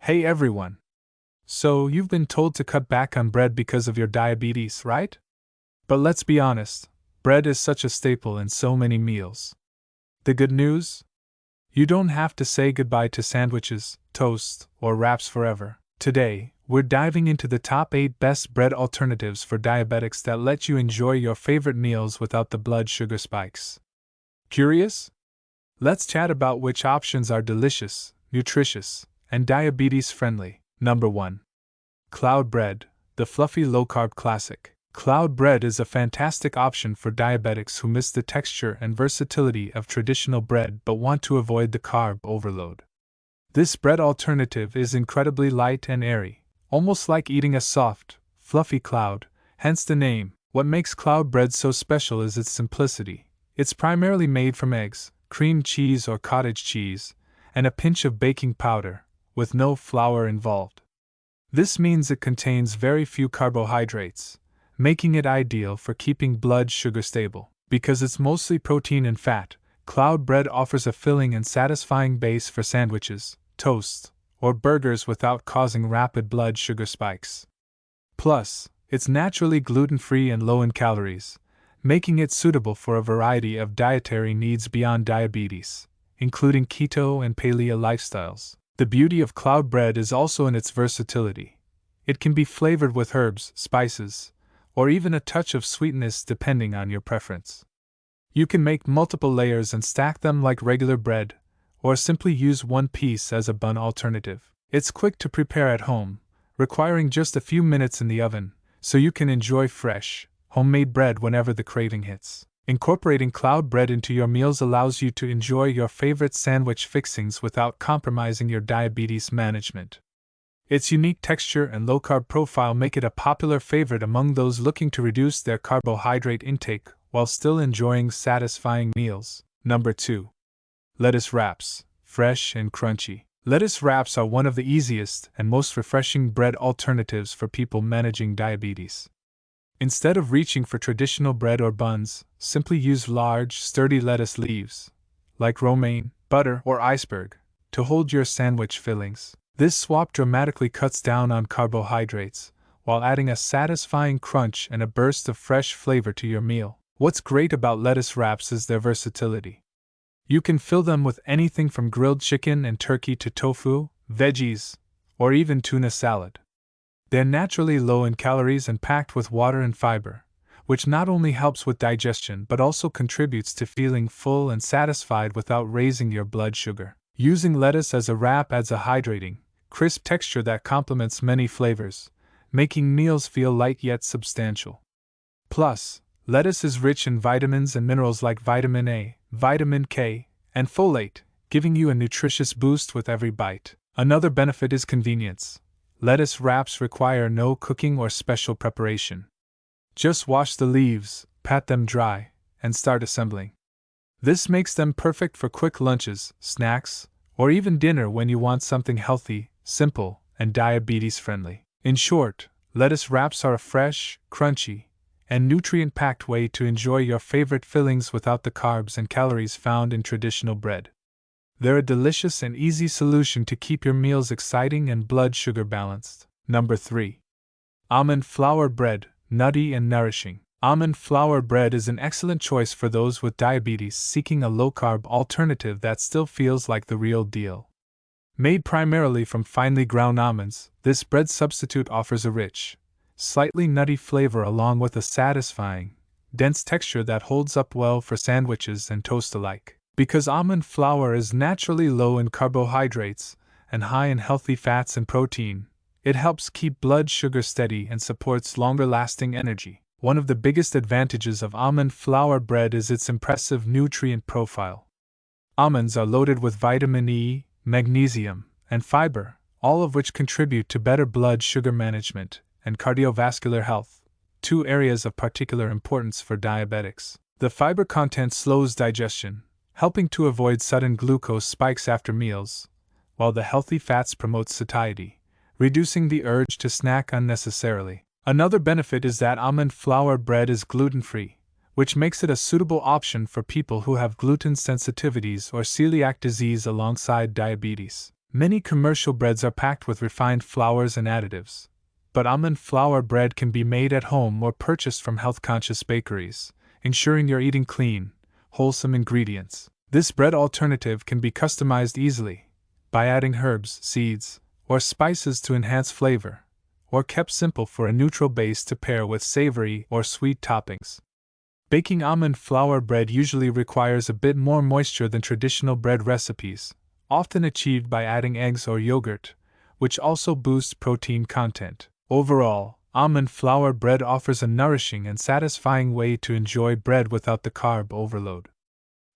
Hey everyone! So, you've been told to cut back on bread because of your diabetes, right? But let's be honest, bread is such a staple in so many meals. The good news? You don't have to say goodbye to sandwiches, toast, or wraps forever. Today, we're diving into the top 8 best bread alternatives for diabetics that let you enjoy your favorite meals without the blood sugar spikes. Curious? Let's chat about which options are delicious, nutritious, and diabetes-friendly. Number 1. Cloud bread, the fluffy low-carb classic. Cloud bread is a fantastic option for diabetics who miss the texture and versatility of traditional bread but want to avoid the carb overload. This bread alternative is incredibly light and airy, almost like eating a soft, fluffy cloud, hence the name. What makes cloud bread so special is its simplicity. It's primarily made from eggs, cream cheese or cottage cheese, and a pinch of baking powder, with no flour involved. This means it contains very few carbohydrates, making it ideal for keeping blood sugar stable. Because it's mostly protein and fat, cloud bread offers a filling and satisfying base for sandwiches, toast, or burgers without causing rapid blood sugar spikes. Plus, it's naturally gluten-free and low in calories, making it suitable for a variety of dietary needs beyond diabetes, including keto and paleo lifestyles. The beauty of cloud bread is also in its versatility. It can be flavored with herbs, spices, or even a touch of sweetness depending on your preference. You can make multiple layers and stack them like regular bread, or simply use one piece as a bun alternative. It's quick to prepare at home, requiring just a few minutes in the oven, so you can enjoy fresh, homemade bread whenever the craving hits. Incorporating cloud bread into your meals allows you to enjoy your favorite sandwich fixings without compromising your diabetes management. Its unique texture and low-carb profile make it a popular favorite among those looking to reduce their carbohydrate intake while still enjoying satisfying meals. Number 2. Lettuce wraps, fresh and crunchy. Lettuce wraps are one of the easiest and most refreshing bread alternatives for people managing diabetes. Instead of reaching for traditional bread or buns, simply use large, sturdy lettuce leaves, like romaine, butter, or iceberg, to hold your sandwich fillings. This swap dramatically cuts down on carbohydrates, while adding a satisfying crunch and a burst of fresh flavor to your meal. What's great about lettuce wraps is their versatility. You can fill them with anything from grilled chicken and turkey to tofu, veggies, or even tuna salad. They're naturally low in calories and packed with water and fiber, which not only helps with digestion but also contributes to feeling full and satisfied without raising your blood sugar. Using lettuce as a wrap adds a hydrating, crisp texture that complements many flavors, making meals feel light yet substantial. Plus, lettuce is rich in vitamins and minerals like vitamin A, vitamin K, and folate, giving you a nutritious boost with every bite. Another benefit is convenience. Lettuce wraps require no cooking or special preparation. Just wash the leaves, pat them dry, and start assembling. This makes them perfect for quick lunches, snacks, or even dinner when you want something healthy, simple, and diabetes-friendly. In short, lettuce wraps are a fresh, crunchy, and nutrient-packed way to enjoy your favorite fillings without the carbs and calories found in traditional bread. They're a delicious and easy solution to keep your meals exciting and blood sugar balanced. Number 3. Almond flour bread, nutty and nourishing. Almond flour bread is an excellent choice for those with diabetes seeking a low-carb alternative that still feels like the real deal. Made primarily from finely ground almonds, this bread substitute offers a rich, slightly nutty flavor along with a satisfying, dense texture that holds up well for sandwiches and toast alike. Because almond flour is naturally low in carbohydrates and high in healthy fats and protein, it helps keep blood sugar steady and supports longer-lasting energy. One of the biggest advantages of almond flour bread is its impressive nutrient profile. Almonds are loaded with vitamin E, magnesium, and fiber, all of which contribute to better blood sugar management and cardiovascular health, two areas of particular importance for diabetics. The fiber content slows digestion, helping to avoid sudden glucose spikes after meals, while the healthy fats promote satiety, reducing the urge to snack unnecessarily. Another benefit is that almond flour bread is gluten-free, which makes it a suitable option for people who have gluten sensitivities or celiac disease alongside diabetes. Many commercial breads are packed with refined flours and additives, but almond flour bread can be made at home or purchased from health-conscious bakeries, ensuring you're eating clean, wholesome ingredients. This bread alternative can be customized easily by adding herbs, seeds, or spices to enhance flavor, or kept simple for a neutral base to pair with savory or sweet toppings. Baking almond flour bread usually requires a bit more moisture than traditional bread recipes, often achieved by adding eggs or yogurt, which also boosts protein content. Overall, almond flour bread offers a nourishing and satisfying way to enjoy bread without the carb overload.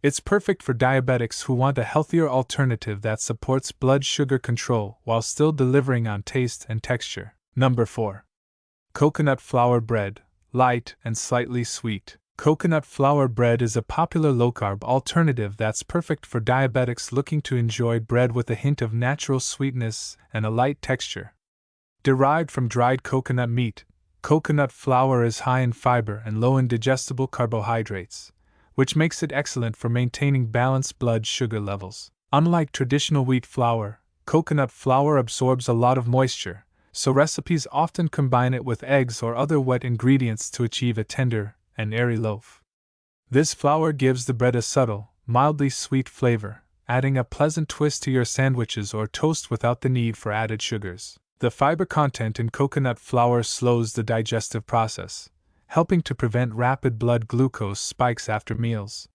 It's perfect for diabetics who want a healthier alternative that supports blood sugar control while still delivering on taste and texture. Number 4. Coconut flour bread, light and slightly sweet. Coconut flour bread is a popular low-carb alternative that's perfect for diabetics looking to enjoy bread with a hint of natural sweetness and a light texture. Derived from dried coconut meat, coconut flour is high in fiber and low in digestible carbohydrates, which makes it excellent for maintaining balanced blood sugar levels. Unlike traditional wheat flour, coconut flour absorbs a lot of moisture, so recipes often combine it with eggs or other wet ingredients to achieve a tender and airy loaf. This flour gives the bread a subtle, mildly sweet flavor, adding a pleasant twist to your sandwiches or toast without the need for added sugars. The fiber content in coconut flour slows the digestive process, helping to prevent rapid blood glucose spikes after meals.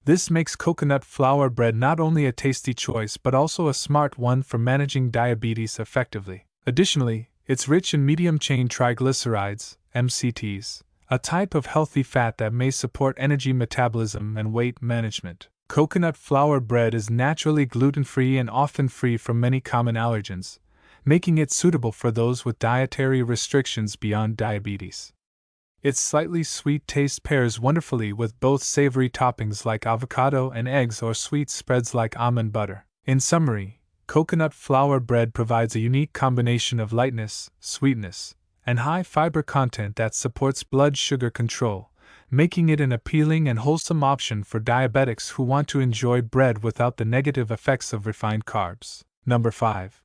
This makes coconut flour bread not only a tasty choice but also a smart one for managing diabetes effectively. Additionally, it's rich in medium-chain triglycerides, MCTs, a type of healthy fat that may support energy metabolism and weight management. Coconut flour bread is naturally gluten-free and often free from many common allergens, making it suitable for those with dietary restrictions beyond diabetes. Its slightly sweet taste pairs wonderfully with both savory toppings like avocado and eggs or sweet spreads like almond butter. In summary, coconut flour bread provides a unique combination of lightness, sweetness, and high fiber content that supports blood sugar control, making it an appealing and wholesome option for diabetics who want to enjoy bread without the negative effects of refined carbs. Number 5.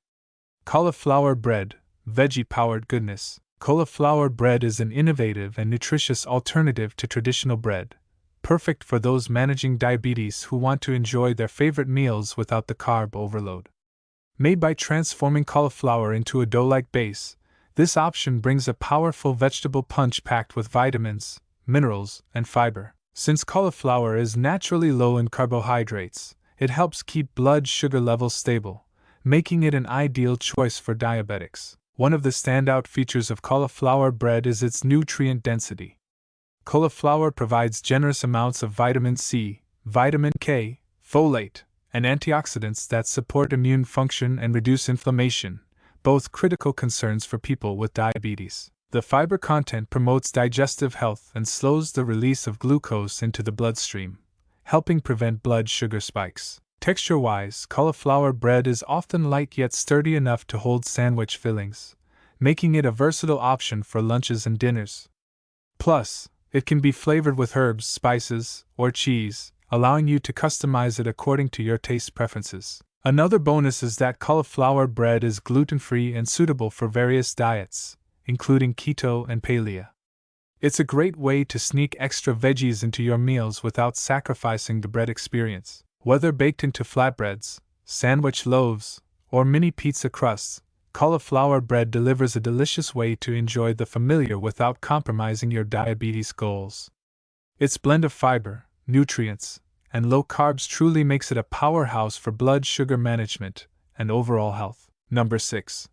Cauliflower bread, veggie-powered goodness. Cauliflower bread is an innovative and nutritious alternative to traditional bread, perfect for those managing diabetes who want to enjoy their favorite meals without the carb overload. Made by transforming cauliflower into a dough-like base, this option brings a powerful vegetable punch packed with vitamins, minerals, and fiber. Since cauliflower is naturally low in carbohydrates, it helps keep blood sugar levels stable, making it an ideal choice for diabetics. One of the standout features of cauliflower bread is its nutrient density. Cauliflower provides generous amounts of vitamin C, vitamin K, folate, and antioxidants that support immune function and reduce inflammation, both critical concerns for people with diabetes. The fiber content promotes digestive health and slows the release of glucose into the bloodstream, helping prevent blood sugar spikes. Texture-wise, cauliflower bread is often light yet sturdy enough to hold sandwich fillings, making it a versatile option for lunches and dinners. Plus, it can be flavored with herbs, spices, or cheese, allowing you to customize it according to your taste preferences. Another bonus is that cauliflower bread is gluten-free and suitable for various diets, including keto and paleo. It's a great way to sneak extra veggies into your meals without sacrificing the bread experience. Whether baked into flatbreads, sandwich loaves, or mini pizza crusts, cauliflower bread delivers a delicious way to enjoy the familiar without compromising your diabetes goals. Its blend of fiber, nutrients, and low carbs truly makes it a powerhouse for blood sugar management and overall health. Number 6.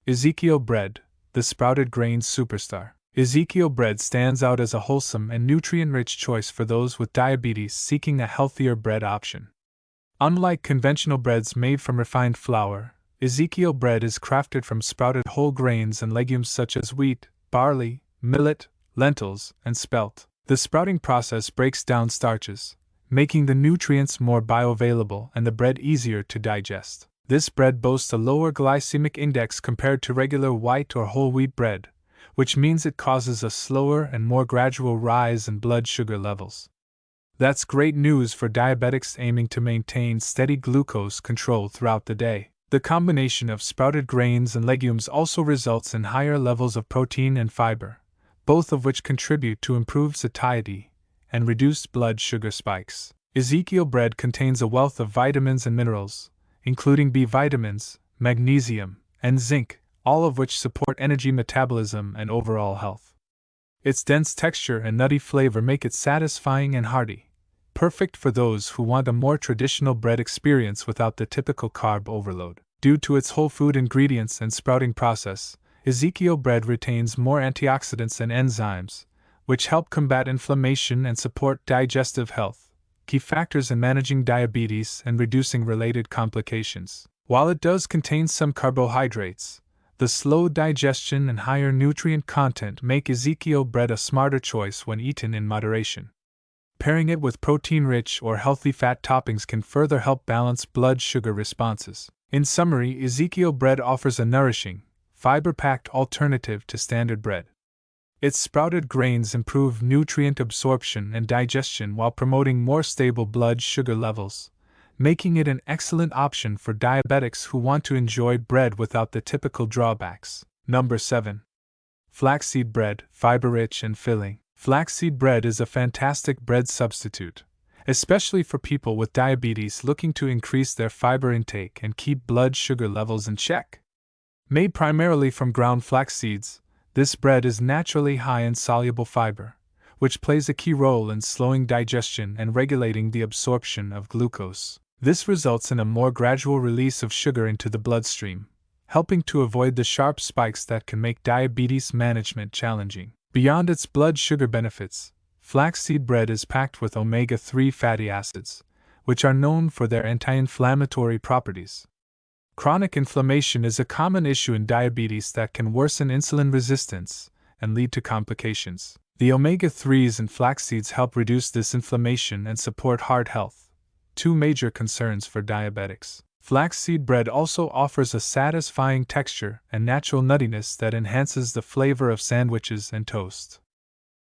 Ezekiel bread, the sprouted grains superstar. Ezekiel bread stands out as a wholesome and nutrient-rich choice for those with diabetes seeking a healthier bread option. Unlike conventional breads made from refined flour, Ezekiel bread is crafted from sprouted whole grains and legumes such as wheat, barley, millet, lentils, and spelt. The sprouting process breaks down starches, making the nutrients more bioavailable and the bread easier to digest. This bread boasts a lower glycemic index compared to regular white or whole wheat bread, which means it causes a slower and more gradual rise in blood sugar levels. That's great news for diabetics aiming to maintain steady glucose control throughout the day. The combination of sprouted grains and legumes also results in higher levels of protein and fiber, both of which contribute to improved satiety and reduced blood sugar spikes. Ezekiel bread contains a wealth of vitamins and minerals, including B vitamins, magnesium, and zinc, all of which support energy metabolism and overall health. Its dense texture and nutty flavor make it satisfying and hearty, perfect for those who want a more traditional bread experience without the typical carb overload. Due to its whole food ingredients and sprouting process, Ezekiel bread retains more antioxidants and enzymes, which help combat inflammation and support digestive health, key factors in managing diabetes and reducing related complications. While it does contain some carbohydrates, the slow digestion and higher nutrient content make Ezekiel bread a smarter choice when eaten in moderation. Pairing it with protein-rich or healthy fat toppings can further help balance blood sugar responses. In summary, Ezekiel bread offers a nourishing, fiber-packed alternative to standard bread. Its sprouted grains improve nutrient absorption and digestion while promoting more stable blood sugar levels, making it an excellent option for diabetics who want to enjoy bread without the typical drawbacks. Number 7. Flaxseed bread, fiber-rich and filling. Flaxseed bread is a fantastic bread substitute, especially for people with diabetes looking to increase their fiber intake and keep blood sugar levels in check. Made primarily from ground flax seeds, this bread is naturally high in soluble fiber, which plays a key role in slowing digestion and regulating the absorption of glucose. This results in a more gradual release of sugar into the bloodstream, helping to avoid the sharp spikes that can make diabetes management challenging. Beyond its blood sugar benefits, flaxseed bread is packed with omega-3 fatty acids, which are known for their anti-inflammatory properties. Chronic inflammation is a common issue in diabetes that can worsen insulin resistance and lead to complications. The omega-3s in flax seeds help reduce this inflammation and support heart health, two major concerns for diabetics. Flaxseed bread also offers a satisfying texture and natural nuttiness that enhances the flavor of sandwiches and toast.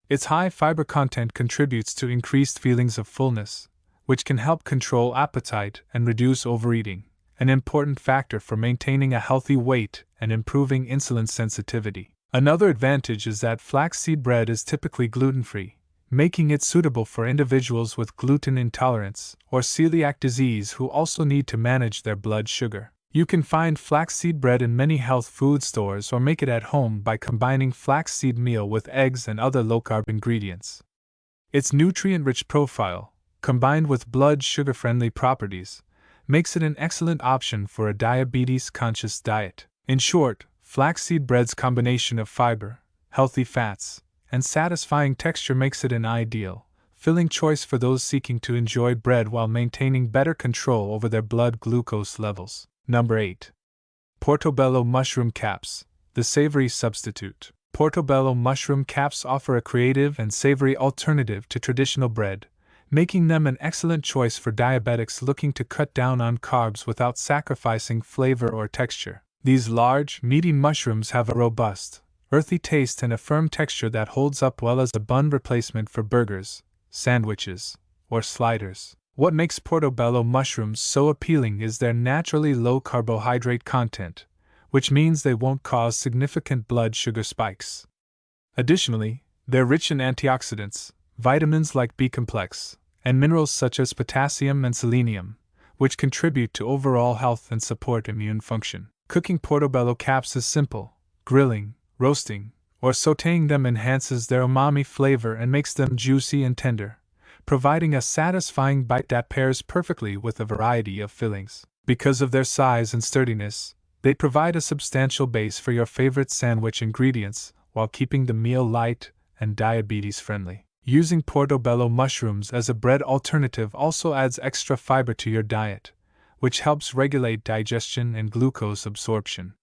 Its high fiber content contributes to increased feelings of fullness, which can help control appetite and reduce overeating, an important factor for maintaining a healthy weight and improving insulin sensitivity. Another advantage is that flaxseed bread is typically gluten-free, making it suitable for individuals with gluten intolerance or celiac disease who also need to manage their blood sugar. You can find flaxseed bread in many health food stores or make it at home by combining flaxseed meal with eggs and other low-carb ingredients. Its nutrient-rich profile, combined with blood sugar-friendly properties, makes it an excellent option for a diabetes-conscious diet. In short, flaxseed bread's combination of fiber, healthy fats, and satisfying texture makes it an ideal, filling choice for those seeking to enjoy bread while maintaining better control over their blood glucose levels. Number 8. Portobello mushroom caps, the savory substitute. Portobello mushroom caps offer a creative and savory alternative to traditional bread, making them an excellent choice for diabetics looking to cut down on carbs without sacrificing flavor or texture. These large, meaty mushrooms have a robust, earthy taste and a firm texture that holds up well as a bun replacement for burgers, sandwiches, or sliders. What makes portobello mushrooms so appealing is their naturally low carbohydrate content, which means they won't cause significant blood sugar spikes. Additionally, they're rich in antioxidants, vitamins like B-complex, and minerals such as potassium and selenium, which contribute to overall health and support immune function. Cooking portobello caps is simple. Grilling, roasting, or sautéing them enhances their umami flavor and makes them juicy and tender, providing a satisfying bite that pairs perfectly with a variety of fillings. Because of their size and sturdiness, they provide a substantial base for your favorite sandwich ingredients while keeping the meal light and diabetes-friendly. Using portobello mushrooms as a bread alternative also adds extra fiber to your diet, which helps regulate digestion and glucose absorption.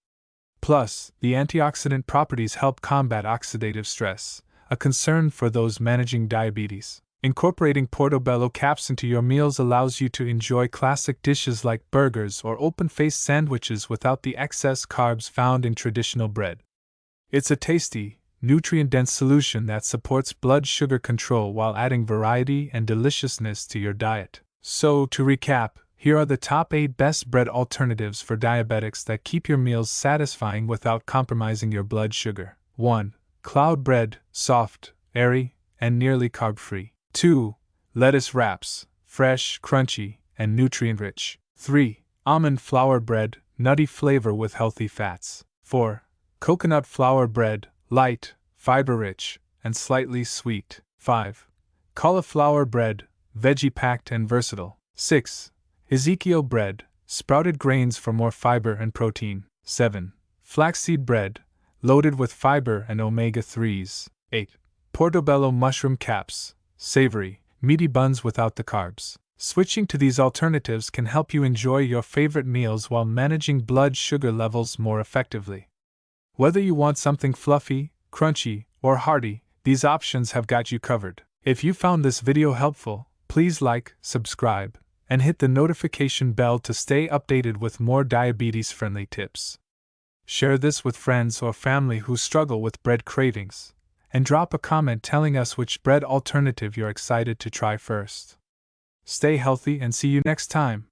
Plus, the antioxidant properties help combat oxidative stress, a concern for those managing diabetes. Incorporating portobello caps into your meals allows you to enjoy classic dishes like burgers or open-faced sandwiches without the excess carbs found in traditional bread. It's a tasty, nutrient-dense solution that supports blood sugar control while adding variety and deliciousness to your diet. So, to recap, Here are the top 8 best bread alternatives for diabetics that keep your meals satisfying without compromising your blood sugar. 1. Cloud bread, soft, airy, and nearly carb-free. 2. Lettuce wraps, fresh, crunchy, and nutrient-rich. 3. Almond flour bread, nutty flavor with healthy fats. 4. Coconut flour bread, light, fiber-rich, and slightly sweet. 5. Cauliflower bread, veggie-packed and versatile. 6. Ezekiel bread, sprouted grains for more fiber and protein. 7. Flaxseed bread, loaded with fiber and omega-3s. 8. Portobello mushroom caps, savory, meaty buns without the carbs. Switching to these alternatives can help you enjoy your favorite meals while managing blood sugar levels more effectively. Whether you want something fluffy, crunchy, or hearty, these options have got you covered. If you found this video helpful, please like, subscribe, and hit the notification bell to stay updated with more diabetes-friendly tips. Share this with friends or family who struggle with bread cravings, and drop a comment telling us which bread alternative you're excited to try first. Stay healthy and see you next time.